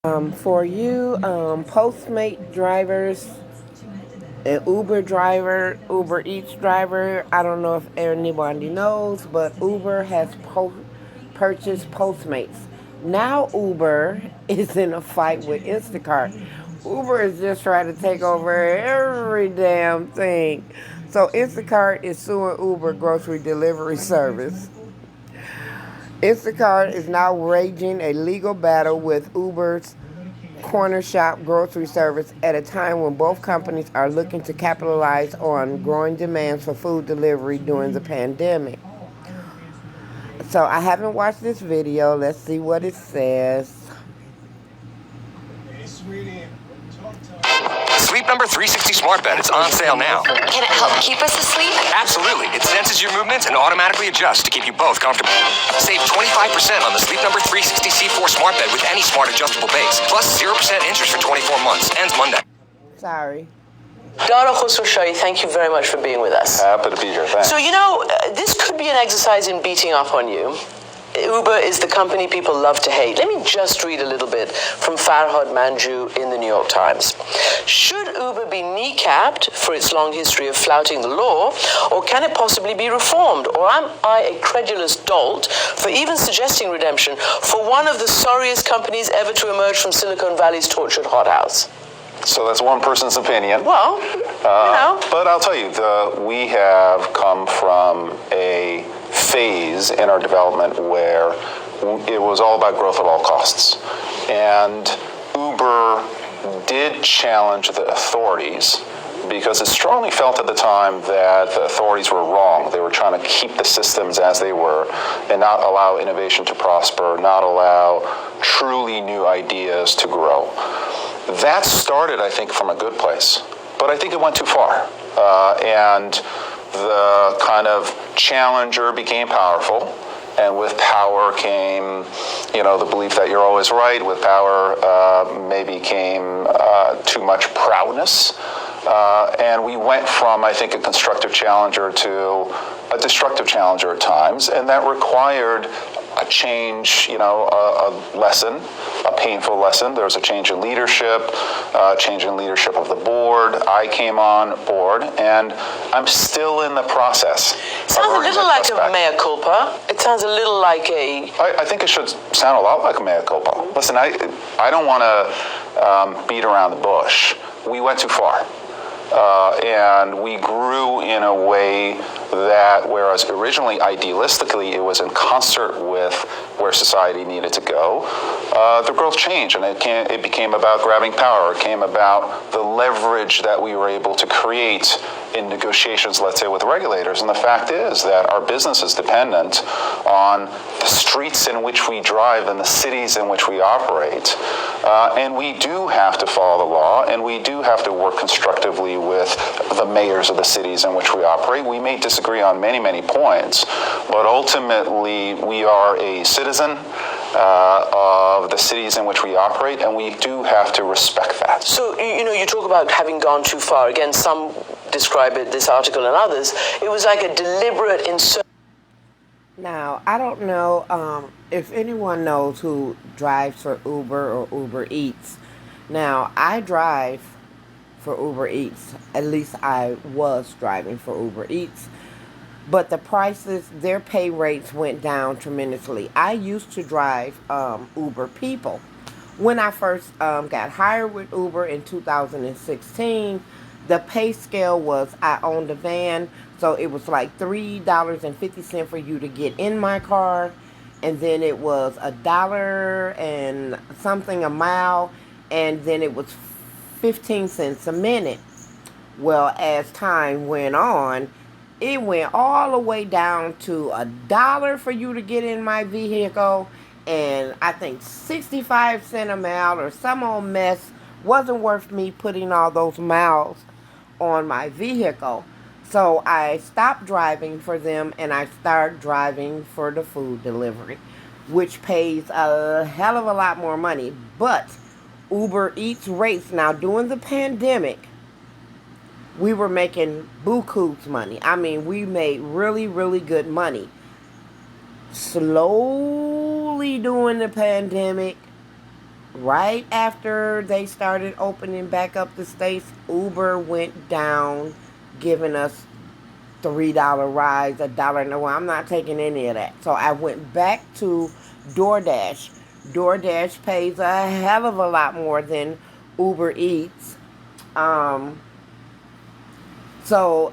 For you, Postmate drivers, an Uber driver, Uber Eats driver, I don't know if anybody knows, but Uber has purchased Postmates. Now Uber is in a fight with Instacart. Uber is just trying to take over every damn thing. So Instacart is suing Uber grocery delivery service. Instacart is now waging a legal battle with Uber's corner shop grocery service at a time when both companies are looking to capitalize on growing demands for food delivery during the pandemic. So I haven't watched this video. Let's see what it says. Sleep Number 360 Smart Bed is on sale now. Can it help keep us asleep? Absolutely. It senses your movements and automatically adjusts to keep you both comfortable. Save 25% on the Sleep Number 360 C4 Smart Bed with any smart adjustable base. Plus 0% interest for 24 months. Ends Monday. Sorry. Dara Khosrowshahi, thank you very much for being with us. Happy to be here, thanks. So, this could be an exercise in beating up on you. Uber is the company people love to hate. Let me just read a little bit from Farhad Manjoo in the New York Times. Should Uber be kneecapped for its long history of flouting the law, or can it possibly be reformed? Or am I a credulous dolt for even suggesting redemption for one of the sorriest companies ever to emerge from Silicon Valley's tortured hothouse? So that's one person's opinion. Well, But I'll tell you, we have come from a phase in our development where it was all about growth at all costs. And Uber did challenge the authorities because it strongly felt at the time that the authorities were wrong. They were trying to keep the systems as they were and not allow innovation to prosper, not allow truly new ideas to grow. That started, I think, from a good place, but I think it went too far. And the kind of challenger became powerful, and with power came, the belief that you're always right. With power maybe came too much proudness. And we went from, I think, a constructive challenger to a destructive challenger at times, and that required a change, a lesson, a painful lesson. There was a change in leadership, change in leadership of the board. I came on board, and I'm still in the process. It sounds a little like a mea culpa. It sounds a little like a... I think it should sound a lot like a mea culpa. Listen, I don't want to beat around the bush. We went too far. And we grew in a way that, whereas originally idealistically it was in concert with where society needed to go, the growth changed, and it became about grabbing power. It came about the leverage that we were able to create in negotiations, let's say, with regulators. And the fact is that our business is dependent on the streets in which we drive and the cities in which we operate. And we do have to follow the law, and we do have to work constructively with the mayors of the cities in which we operate. We may disagree on many, many points, but ultimately we are a citizen of the cities in which we operate, and we do have to respect that. So, you talk about having gone too far. Again, some describe it, this article and others, it was like a deliberate insert. Now, I don't know if anyone knows who drives for Uber or Uber Eats. Now, I drive for Uber Eats. At least I was driving for Uber Eats. But the prices, their pay rates went down tremendously. I used to drive Uber People. When I first got hired with Uber in 2016, the pay scale was, I owned a van, so it was like $3.50 for you to get in my car, and then it was $1 and something a mile, and then it was 15 cents a minute. Well, as time went on, it went all the way down to $1 for you to get in my vehicle, and I think 65 cents a mile or some old mess. Wasn't worth me putting all those miles on my vehicle. So I stopped driving for them, and I started driving for the food delivery, which pays a hell of a lot more money. But Uber Eats rates, now during the pandemic, we were making buku's money. I mean, we made really, really good money. Slowly during the pandemic, right after they started opening back up the states, Uber went down, giving us $3 rides, $1. No, I'm not taking any of that. So I went back to DoorDash. DoorDash pays a hell of a lot more than Uber Eats. Um, Uber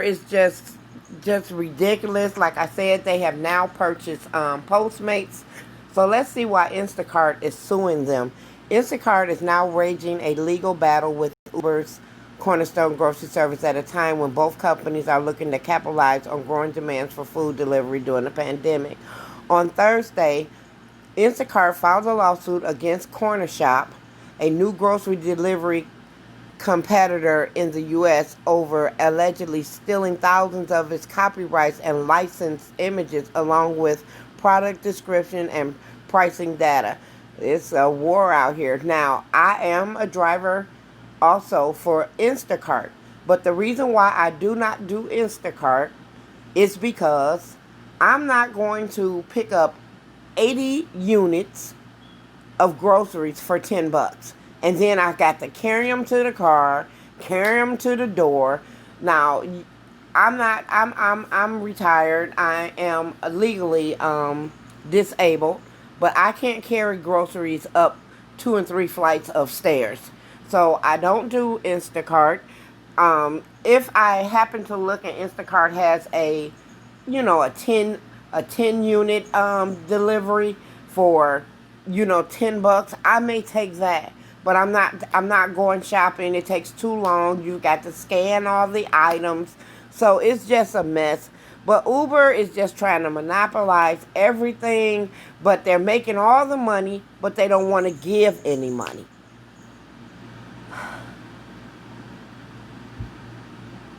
is just ridiculous. Like I said, they have now purchased Postmates. So let's see why Instacart is suing them. Instacart is now raging a legal battle with Uber's Cornerstone Grocery Service at a time when both companies are looking to capitalize on growing demands for food delivery during the pandemic. On Thursday, Instacart filed a lawsuit against Corner Shop, a new grocery delivery competitor in the U.S., over allegedly stealing thousands of its copyrights and licensed images along with product description and pricing data. It's a war out here. Now, I am a driver also for Instacart, but the reason why I do not do Instacart is because I'm not going to pick up 80 units of groceries for $10. And then I got to carry them to the car, carry them to the door. Now, I'm retired. I am legally disabled, but I can't carry groceries up 2 and 3 flights of stairs. So I don't do Instacart. If I happen to look at Instacart has a 10 unit delivery for $10, I may take that. But I'm not going shopping. It takes too long. You got to scan all the items. So it's just a mess. But Uber is just trying to monopolize everything, but they're making all the money, but they don't want to give any money.